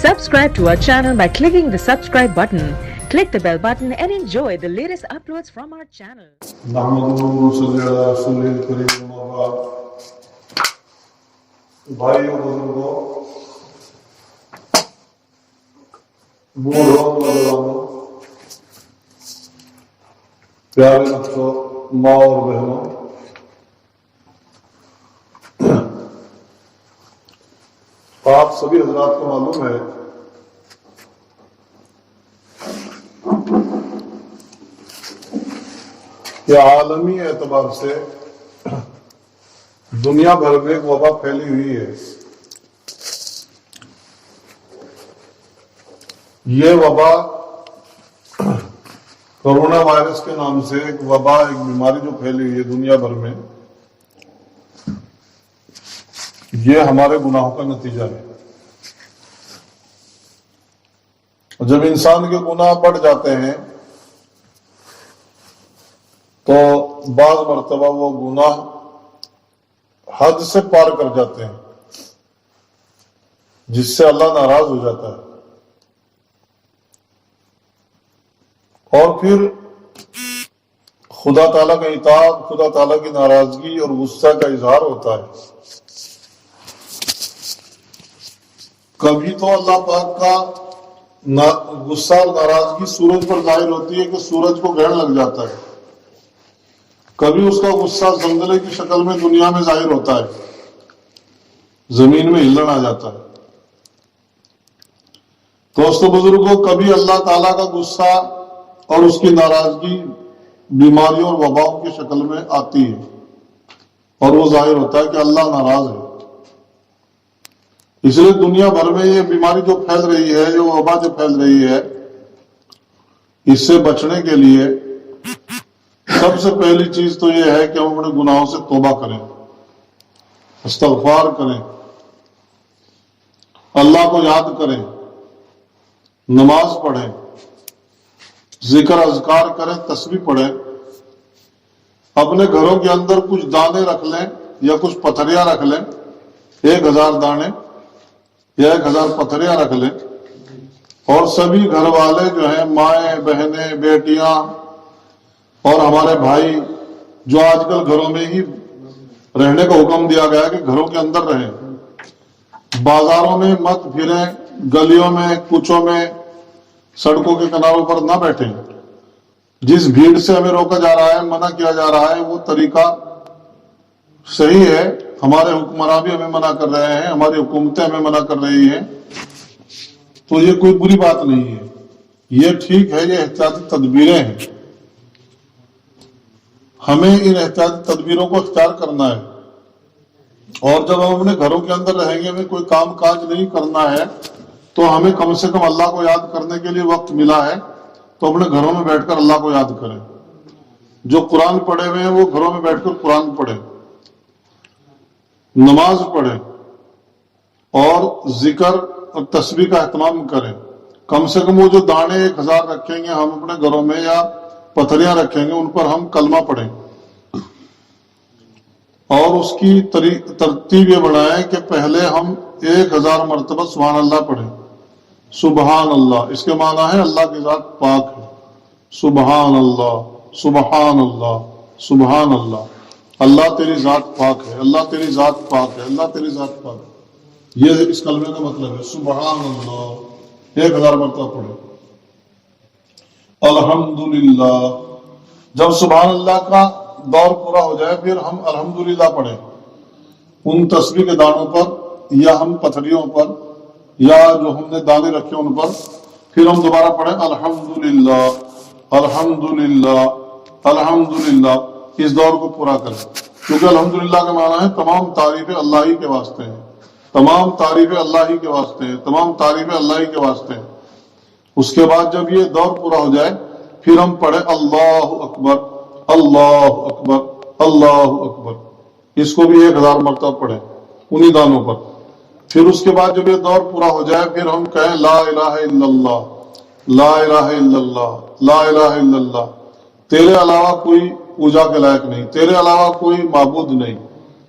Subscribe to our channel by clicking the subscribe button. Click the bell button and enjoy the latest uploads from our channel. भाइयों बुजुर्गों, बूढ़ों नौजवानों, प्यारे बच्चों, माँ और बहनों, आप सभी हजरात को मालूम है कि आलमी एतबार से दुनिया भर में एक वबा फैली हुई है। ये वबा कोरोना वायरस के नाम से एक वबा, एक बीमारी जो फैली हुई है दुनिया भर में, ये हमारे गुनाहों का नतीजा है। जब इंसान के गुनाह बढ़ जाते हैं तो बाज़ मर्तबा वो गुनाह हद से पार कर जाते हैं, जिससे अल्लाह नाराज हो जाता है और फिर खुदा ताला का इताअत, खुदा ताला की नाराजगी और गुस्सा का इजहार होता है। कभी तो अल्लाह पाक का गुस्सा और नाराजगी सूरज पर जाहिर होती है कि सूरज को ग्रहण लग जाता है। कभी उसका गुस्सा जंगले की शक्ल में दुनिया में जाहिर होता है, जमीन में हिलन आ जाता है। दोस्तों बुजुर्गों, कभी अल्लाह ताला का गुस्सा और उसकी नाराजगी बीमारियों और वबाओं की शक्ल में आती है और वो जाहिर होता है कि अल्लाह नाराज है। इसलिए दुनिया भर में ये बीमारी जो फैल रही है, जो वबा जो फैल रही है, इससे बचने के लिए सबसे पहली चीज तो ये है कि हम अपने गुनाहों से तौबा करें, इस्तग़फ़ार करें, अल्लाह को याद करें, नमाज पढ़ें, जिक्र अज़कार करें, तस्बीह पढ़ें, अपने घरों के अंदर कुछ दाने रख लें या कुछ पथरियां रख लें, 1000 दाने या 1000 पथरियां रख लें, और सभी घर वाले जो हैं, माएँ, बहनें, बेटियां और हमारे भाई जो आजकल घरों में ही रहने का हुक्म दिया गया है कि घरों के अंदर रहें, बाजारों में मत फिरें, गलियों में, कूचों में, सड़कों के किनारों पर ना बैठें। जिस भीड़ से हमें रोका जा रहा है, मना किया जा रहा है, वो तरीका सही है। हमारे हुक्मरान भी हमें मना कर रहे हैं, हमारी हुकूमतें हमें मना कर रही हैं, तो ये कोई बुरी बात नहीं है, ये ठीक है, ये एहतियाती तदबीरें हैं। हमें इन एहतियाती तदबीरों को इख्तियार करना है, और जब हम अपने घरों के अंदर रहेंगे, हमें कोई काम काज नहीं करना है, तो हमें कम से कम अल्लाह को याद करने के लिए वक्त मिला है, तो अपने घरों में बैठकर अल्लाह को याद करें। जो कुरान पढ़े हुए हैं वो घरों में बैठकर कुरान पढ़ें, नमाज पढ़ें और जिक्र और तस्बीह का एहतमाम करें। कम से कम वो जो दाने 1000 रखेंगे हम अपने घरों में या पथरियां रखेंगे, उन पर हम कलमा पढ़ें और उसकी तरतीब ये बनाएं कि पहले हम 1000 मरतबा सुभान अल्लाह पढ़ें। सुबहान अल्लाह, इसके माना है अल्लाह की जात पाक है। सुबहान अल्लाह, सुबहान अल्लाह, सुबहान अल्लाह, अल्लाह तेरी जात पाक है, अल्लाह तेरी जात पाक है, अल्लाह तेरी जात पाक है। ये इस कलमे का मतलब है। सुबहान अल्लाह 1000 मरतबा पढ़े। अल्हम्दुलिल्लाह, जब सुबहान अल्लाह का दौर पूरा हो जाए फिर हम अल्हम्दुलिल्लाह पढ़ें, उन तस्बीह के दानों पर या हम पथरियों पर या जो हमने दाने रखे उन पर, फिर हम दोबारा पढ़ें अल्हम्दुलिल्लाह, अल्हम्दुलिल्लाह, अल्हम्दुलिल्लाह। इस दौर को पूरा करें, क्योंकि अल्हम्दुलिल्लाह का माना है तमाम तारीफें अल्लाह ही के वास्ते हैं, तमाम तारीफें अल्लाह ही के वास्ते हैं, तमाम तारीफें अल्लाह ही के वास्ते हैं। उसके बाद जब ये दौर पूरा हो जाए फिर हम पढ़े अल्लाहु अकबर, अल्लाहु अकबर, अल्लाहु अकबर। इसको भी 1000 मरतबा पढ़े उन्हीं दानों पर। फिर उसके बाद जब ये दौर पूरा हो जाए फिर हम कहें ला इलाहा इल्लल्लाह, ला इलाहा इल्लल्लाह, ला इलाहा इल्लल्लाह, तेरे अलावा कोई पूजा के लायक नहीं, तेरे अलावा कोई माबूद नहीं।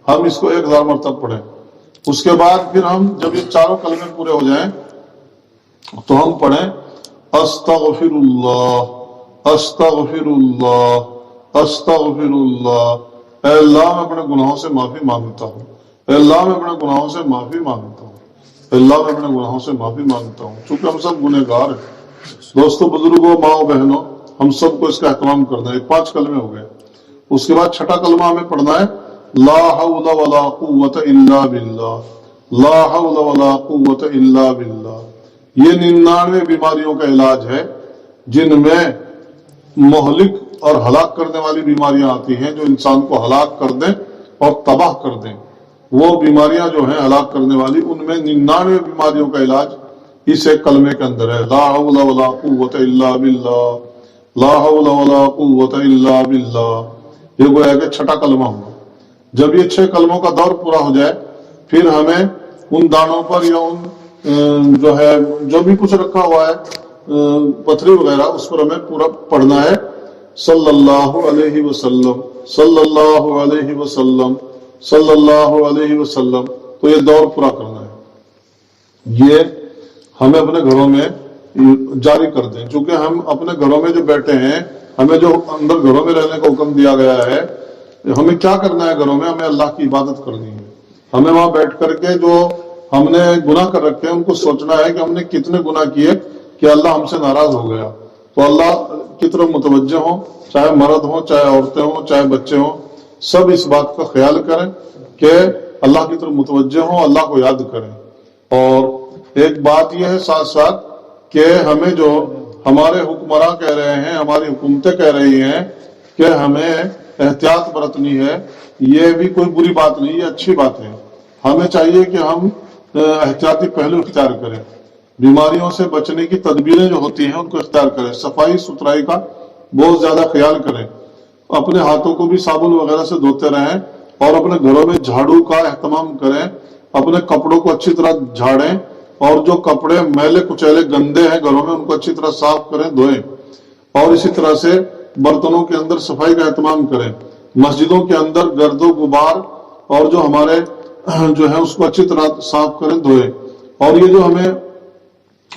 हम इसको 1000 मरतबा पढ़ें। उसके बाद फिर हम जब ये चारों कलमे पूरे हो जाएं तो हम पढ़ें अस्तगफिरुल्लाह, अस्तगफिरुल्लाह, अस्तगफिरुल्लाह। ऐ अल्लाह मैं अपने गुनाहों से माफी मांगता हूँ, ऐ अल्लाह मैं अपने गुनाहों से माफी मांगता हूँ, ऐ अल्लाह मैं अपने गुनाहों से माफी मांगता हूँ। चूंकि हम सब गुनहगार हैं। दोस्तों, बुजुर्गों, माओ बहनों, हम सबको इसका एहतराम करना है। 5 कलमे हो गए। उसके बाद छठा कलमा हमें पढ़ना है ला हौला वला कुव्वता इल्ला बिल्लाह, ला हौला वला कुव्वता इल्ला बिल्लाह। ये 99 बीमारियों का इलाज है जिनमें मोहलिक और हलाक करने वाली बीमारियां आती हैं, जो इंसान को हलाक कर दें और तबाह कर दें। वो बीमारियां जो हैं हलाक करने वाली, उनमें 99 बीमारियों का इलाज इस एक कलमे के अंदर है। ला हौला वला कुव्वता इल्ला बिल्लाह, ला हौला वला कुव्वता इल्ला बिल्लाह। ये गोया कि छठा कलमा हुआ। जब ये 6 कलमों का दौर पूरा हो जाए, फिर हमें उन दानों पर या उन जो है जो भी कुछ रखा हुआ है पथरी वगैरह, उस पर हमें पूरा पढ़ना है सल्लल्लाहु अलैहि वसल्लम, सल्लल्लाहु अलैहि वसल्लम, सल्लल्लाहु अलैहि वसल्लम। तो ये दौर पूरा करना है। ये हमें अपने घरों में जारी कर दें। चूंकि हम अपने घरों में जो बैठे हैं, हमें जो अंदर घरों में रहने का हुक्म दिया गया है, हमें क्या करना है घरों में? हमें अल्लाह की इबादत करनी है। हमें वहां बैठ करके जो हमने गुनाह कर रखे हैं उनको सोचना है कि हमने कितने गुनाह किए कि अल्लाह हमसे नाराज हो गया। तो अल्लाह की तरफ मुतवज्जे हो, चाहे मर्द हो, चाहे औरतें हो, चाहे बच्चे हो, सब इस बात का ख्याल करें कि अल्लाह की तरफ मुतवज्जे हो, अल्लाह को याद करें। और एक बात यह है साथ साथ कि हमें जो हमारे हुक्मरान कह रहे हैं, हमारी हुकूमतें कह रही हैं कि हमें एहतियात बरतनी है, ये भी कोई बुरी बात नहीं, ये अच्छी बात है। हमें चाहिए कि हम एहतियाती पहलू इख्तियार करें, बीमारियों से बचने की तदबीरें जो होती हैं उनको इख्तियार करें, सफाई सुथराई का बहुत ज्यादा ख्याल करें, अपने हाथों को भी साबुन वगैरह से धोते रहें और अपने घरों में झाड़ू का एहतमाम करें, अपने कपड़ों को अच्छी तरह झाड़ें और जो कपड़े मैले कुचैले गंदे हैं घरों में उनको अच्छी तरह साफ करें, धोएं। और इसी तरह से बर्तनों के अंदर सफाई का एहतमाम करें, मस्जिदों के अंदर गर्दो गुबार और जो हमारे जो है उसको अच्छी तरह साफ करें, धोएं। और ये जो हमें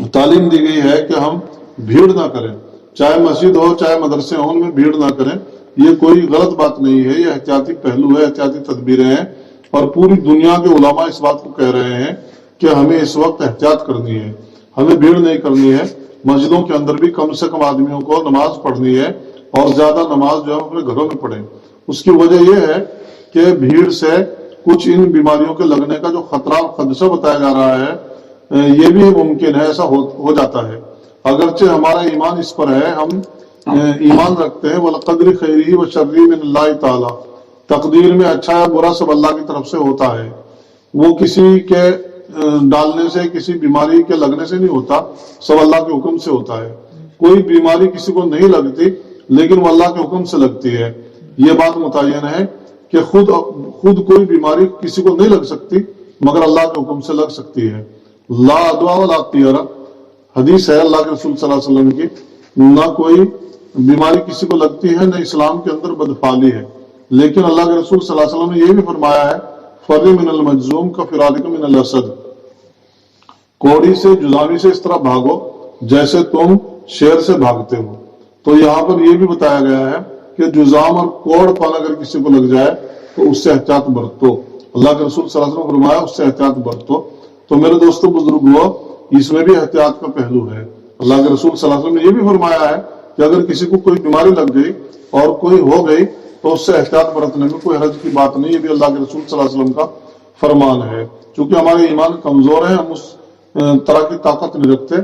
तालीम दी गई है कि हम भीड़ ना करें, चाहे मस्जिद हो चाहे मदरसे हो, उनमें भीड़ ना करें, ये कोई गलत बात नहीं है, ये एहतियाती पहलू है, एहतियाती तदबीरें हैं। और पूरी दुनिया के उलमा इस बात को कह रहे हैं कि हमें इस वक्त एहतियात करनी है, हमें भीड़ नहीं करनी है। मस्जिदों के अंदर भी कम से कम आदमियों को नमाज पढ़नी है और ज्यादा नमाज जो है अपने घरों में पढ़ें। उसकी वजह यह है कि भीड़ से कुछ इन बीमारियों के लगने का जो खदशा बताया जा रहा है, ये भी मुमकिन है, ऐसा हो जाता है। अगरचे हमारा ईमान इस पर है, हम ईमान रखते हैं वल क़द्रि खैरिही व शर्रिही मिनल्लाहि ताला, तकदीर में अच्छा या बुरा सब अल्लाह की तरफ से होता है। वो किसी के डालने से, किसी बीमारी के लगने से नहीं होता, सब अल्लाह के हुक्म से होता है। कोई बीमारी किसी को नहीं लगती लेकिन वो अल्लाह के हुक्म से लगती है। ये बात मुतय्यन है कि खुद कोई बीमारी किसी को नहीं लग सकती मगर अल्लाह के हुक्म से लग सकती है। ला अदवा वला तियरा, हदीस है अल्लाह के रसूल सल्लल्लाहु अलैहि वसल्लम की, ना कोई बीमारी किसी को लगती है, न इस्लाम के अंदर बदफाली है। लेकिन अल्लाह के रसूल सल्लल्लाहु अलैहि वसल्लम ने यह भी फरमाया है फर्र मिनल मजजूम का फिरादिक मिनल असद, कोड़ी से, जुजामी से इस तरह भागो जैसे तुम शेर से भागते हो। तो यहाँ पर यह भी बताया गया है कि जुजाम और कोड़पन अगर किसी को लग जाए तो उससे एहतियात बरतो। अल्लाह के रसूल सल्लल्लाहु अलैहि वसल्लम ने फरमाया उससे एहतियात बरतो। तो मेरे दोस्तों बुजुर्गों, इसमें भी एहतियात का पहलू है। अल्लाह के रसूल सल्लल्लाहु अलैहि वसल्लम ने यह भी फरमाया है कि अगर किसी को कोई बीमारी लग गई और कोई हो गई तो उससे एहतियात बरतने में कोई हरज की बात नहीं। ये भी अल्लाह के रसूल सल्लल्लाहु अलैहि वसल्लम का फरमान है। चूंकि हमारे ईमान कमजोर है, हम उस तरह की ताकत नहीं रखते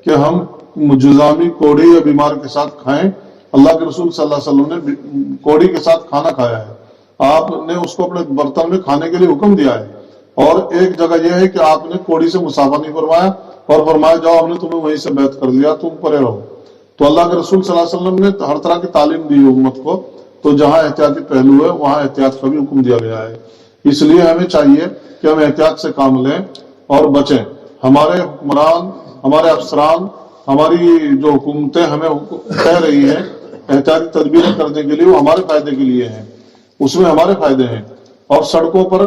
कि हम जुजामी, कोड़ी या बीमार के साथ खाएं। अल्लाह के रसूल सल्लल्लाहु अलैहि वसल्लम ने कोड़ी के साथ खाना खाया है, आपने उसको अपने बर्तन में खाने के लिए हुक्म दिया है। और एक जगह यह है कि आपने कोड़ी से मुसाफा नहीं फरमाया और फरमाया जाओ हमने तुम्हें वहीं से बैत कर लिया, तुम परे रहो। तो अल्लाह के रसूल सल्लल्लाहु अलैहि वसल्लम ने हर तरह की तालीम दी उम्मत को, तो जहां एहतियाती पहलू है वहां एहतियात का भी हुक्म दिया गया है। इसलिए हमें चाहिए कि हम एहतियात से काम लें और बचें। हमारे हुक्मरान, हमारे अफसरान, हमारी जो हुकूमतें हमें कह रही हैं एहतियाती तदबीरें करने के लिए, वो हमारे फायदे के लिए हैं, उसमें हमारे फायदे हैं। और सड़कों पर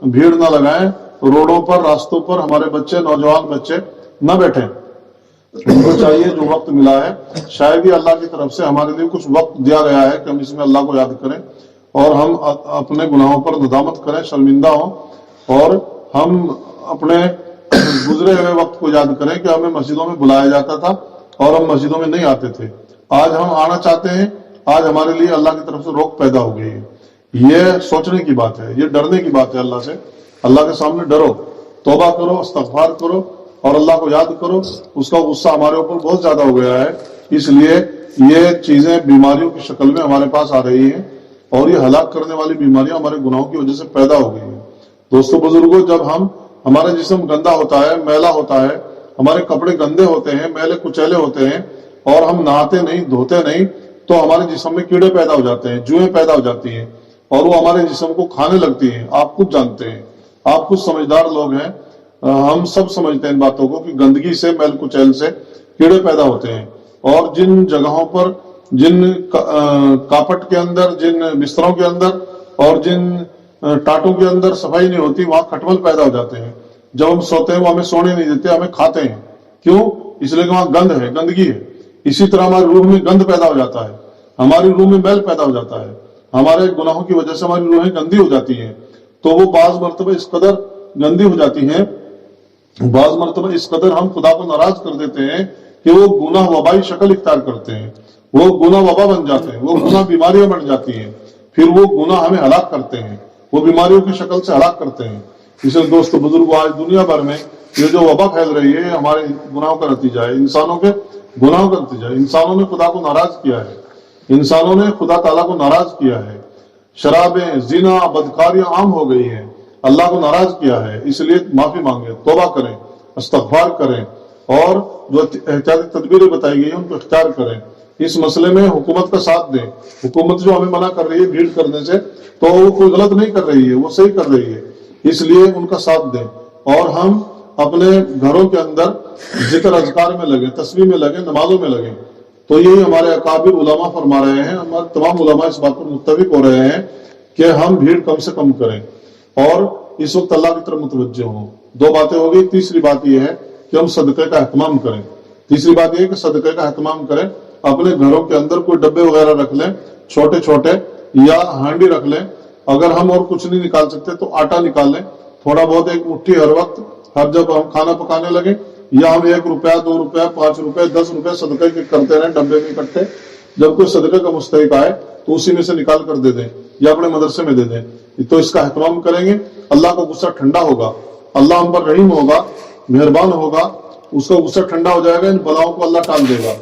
भीड़ ना लगाएं, रोडों पर, रास्तों पर हमारे बच्चे, नौजवान बच्चे न बैठें। ان کو چاہیے جو وقت ملا ہے شاید ہی اللہ کی طرف سے ہمارے لیے کچھ وقت دیا گیا ہے کہ ہم اس میں اللہ کو یاد کریں اور ہم اپنے گناہوں پر ندامت کریں، شرمندہ ہوں، اور ہم اپنے گزرے ہوئے وقت کو یاد کریں کہ ہمیں مسجدوں میں بلایا جاتا تھا اور ہم مسجدوں میں نہیں آتے تھے، آج ہم آنا چاہتے ہیں، آج ہمارے لیے اللہ کی طرف سے روک پیدا ہو گئی ہے۔ یہ سوچنے کی بات ہے، یہ ڈرنے کی بات ہے اللہ سے۔ اللہ کے سامنے ڈرو، توبہ کرو، استغفار کرو اور اللہ کو یاد کرو۔ اس کا غصہ ہمارے اوپر بہت زیادہ ہو گیا ہے، اس لیے یہ چیزیں بیماریوں کی شکل میں ہمارے پاس آ رہی ہیں اور یہ ہلاک کرنے والی بیماریاں ہمارے گناہوں کی وجہ سے پیدا ہو گئی ہیں۔ دوستو بزرگوں، جب ہمارا جسم گندا ہوتا ہے، میلا ہوتا ہے، ہمارے کپڑے گندے ہوتے ہیں، میلے کچیلے ہوتے ہیں اور ہم نہاتے نہیں، دھوتے نہیں، تو ہمارے جسم میں کیڑے پیدا ہو جاتے ہیں، جوئیں پیدا ہو جاتی ہیں اور وہ ہمارے جسم کو کھانے لگتی ہیں۔ آپ خود جانتے ہیں، آپ خود سمجھدار لوگ ہیں، ہم سب سمجھتے ہیں ان باتوں کو کہ گندگی سے، میل کچیل سے کیڑے پیدا ہوتے ہیں، اور جن جگہوں پر، جن کاپٹ کے اندر، جن بستروں کے اندر اور جن ٹاٹوں کے اندر صفائی نہیں ہوتی، وہاں کھٹمل پیدا ہو جاتے ہیں۔ جب ہم سوتے ہیں وہ ہمیں سونے نہیں دیتے، ہمیں کھاتے ہیں۔ کیوں؟ اس لیے کہ وہاں گند ہے، گندگی ہے۔ اسی طرح ہماری روح میں گند پیدا ہو جاتا ہے، ہماری روح میں میل پیدا ہو جاتا ہے، ہمارے گناہوں کی وجہ سے ہماری روحیں گندی ہو جاتی ہیں، تو وہ بعض مرتبہ اس قدر گندی ہو جاتی ہیں، بعض مرتبہ اس قدر ہم خدا کو ناراض کر دیتے ہیں کہ وہ گناہ وبائی شکل اختیار کرتے ہیں، وہ گناہ وبا بن جاتے ہیں، وہ گناہ بیماریاں بن جاتی ہیں، پھر وہ گناہ ہمیں ہلاک کرتے ہیں، وہ بیماریوں کی شکل سے ہلاک کرتے ہیں۔ اس لیے دوستو بزرگوں، آج دنیا بھر میں یہ جو وبا پھیل رہی ہے، ہمارے گناہوں کا نتیجہ ہے، انسانوں کے گناہوں کا نتیجہ ہے۔ انسانوں نے خدا کو ناراض کیا ہے، انسانوں نے خدا تعالیٰ کو ناراض کیا ہے، شرابیں، زنا، بدکاریاں عام ہو گئی ہیں، اللہ کو ناراض کیا ہے۔ اس لیے معافی مانگیں، توبہ کریں، استغفار کریں اور جو احتیاطی تدبیریں بتائی گئی ہیں ان کو اختیار کریں۔ اس مسئلے میں حکومت کا ساتھ دیں۔ حکومت جو ہمیں منع کر رہی ہے بھیڑ کرنے سے، تو وہ کوئی غلط نہیں کر رہی ہے، وہ صحیح کر رہی ہے، اس لیے ان کا ساتھ دیں، اور ہم اپنے گھروں کے اندر ذکر اذکار میں لگیں، تسبیح میں لگیں، نمازوں میں لگیں۔ تو یہی ہمارے اکابر علماء فرما رہے ہیں، ہمارے تمام علماء اس بات پر متفق ہو رہے ہیں کہ ہم بھیڑ کم سے کم کریں اور اس وقت اللہ کی طرف متوجہ ہوں۔ دو باتیں ہو گئی، تیسری بات یہ ہے کہ ہم صدقے کا اہتمام کریں۔ تیسری بات یہ ہے کہ صدقے کا اہتمام کریں، اپنے گھروں کے اندر کوئی ڈبے وغیرہ رکھ لیں، چھوٹے چھوٹے، یا ہانڈی رکھ لیں۔ اگر ہم اور کچھ نہیں نکال سکتے تو آٹا نکال لیں، تھوڑا بہت، ایک مٹھی ہر وقت، ہر جب ہم کھانا پکانے لگیں، یا ہم 1 روپیہ، 2 روپیہ، 5 روپے، 10 روپے صدقے کے کرتے رہیں ڈبے میں اکٹھے۔ جب کوئی صدقے کا مستحق آئے تو اسی میں سے نکال کر دے دیں یا اپنے مدرسے میں دے دیں۔ تو اس کا اہتمام کریں گے، اللہ کا غصہ ٹھنڈا ہوگا، اللہ ہم پر رحیم ہوگا، مہربان ہوگا، اس کا غصہ ٹھنڈا ہو جائے گا، ان بلاؤں کو اللہ ٹال دے گا۔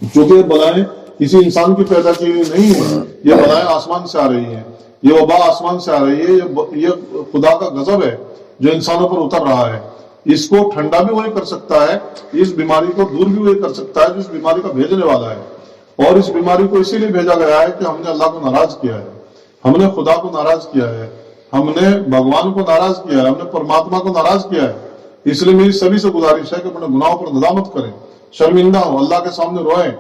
چونکہ یہ بلائیں کسی انسان کی پیدا کی ہوئی نہیں ہے، یہ بلائیں آسمان سے آ رہی ہیں، یہ وبا آسمان سے آ رہی ہے، یہ خدا کا غضب ہے جو انسانوں پر اتر رہا ہے۔ اس کو ٹھنڈا بھی وہی کر سکتا ہے، اس بیماری کو دور بھی وہی کر سکتا ہے جو اس بیماری کا بھیجنے والا ہے۔ اور اس بیماری کو اسی لیے بھیجا گیا ہے کہ ہم نے اللہ کو ناراض کیا ہے، ہم نے خدا کو ناراض کیا ہے، ہم نے بھگوان کو ناراض کیا ہے، ہم نے پرماتما کو ناراض کیا ہے۔ اس لیے میری سبھی سے گزارش ہے کہ اپنے گناہوں پر ندامت کریں، شرمندہ ہوں، اللہ کے سامنے روئیں،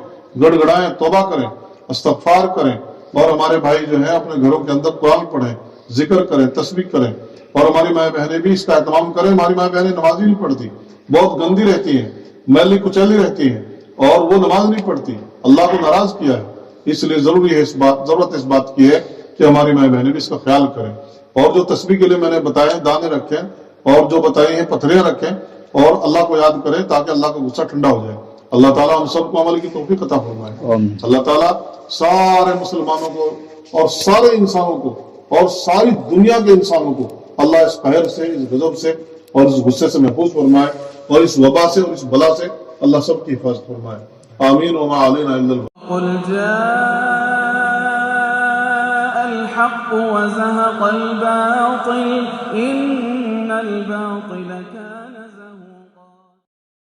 گڑ گڑائیں، توبہ کریں، استغفار کریں، اور ہمارے بھائی جو ہیں اپنے گھروں کے اندر قرآن پڑھیں، ذکر کریں، تسبیح کریں، اور ہماری مائیں بہنیں بھی اس کا اہتمام کریں۔ ہماری مائیں بہنیں نماز ہی نہیں پڑھتی، بہت گندی رہتی ہیں، میلی کچیلی رہتی ہیں، اور وہ نماز نہیں پڑھتی، اللہ کو ناراض کیا ہے۔ اس لیے ضرورت اس بات کی ہے کہ ہماری مائیں بہنیں بھی اس کا خیال کریں۔ اور جو تسبیح کے لیے میں نے بتایا دانے رکھیں، اور جو بتائی ہیں پتھریاں رکھیں، اور اللہ کو یاد کریں تاکہ اللہ کا غصہ ٹھنڈا ہو جائے۔ اللہ تعالیٰ ہم سب کو عمل کی توفیق عطا فرمائے۔ اللہ تعالیٰ سارے مسلمانوں کو اور سارے انسانوں کو اور ساری دنیا کے انسانوں کو اللہ اس قہر سے، اس غضب سے اور اس غصے سے محفوظ فرمائے، اور اس وبا سے اور اس بلا سے اللہ سب کی حفاظت فرمائے۔ آمین وما علینا الا البلاغ۔ قل جاء الحق وزهق الباطل إن الباطل كان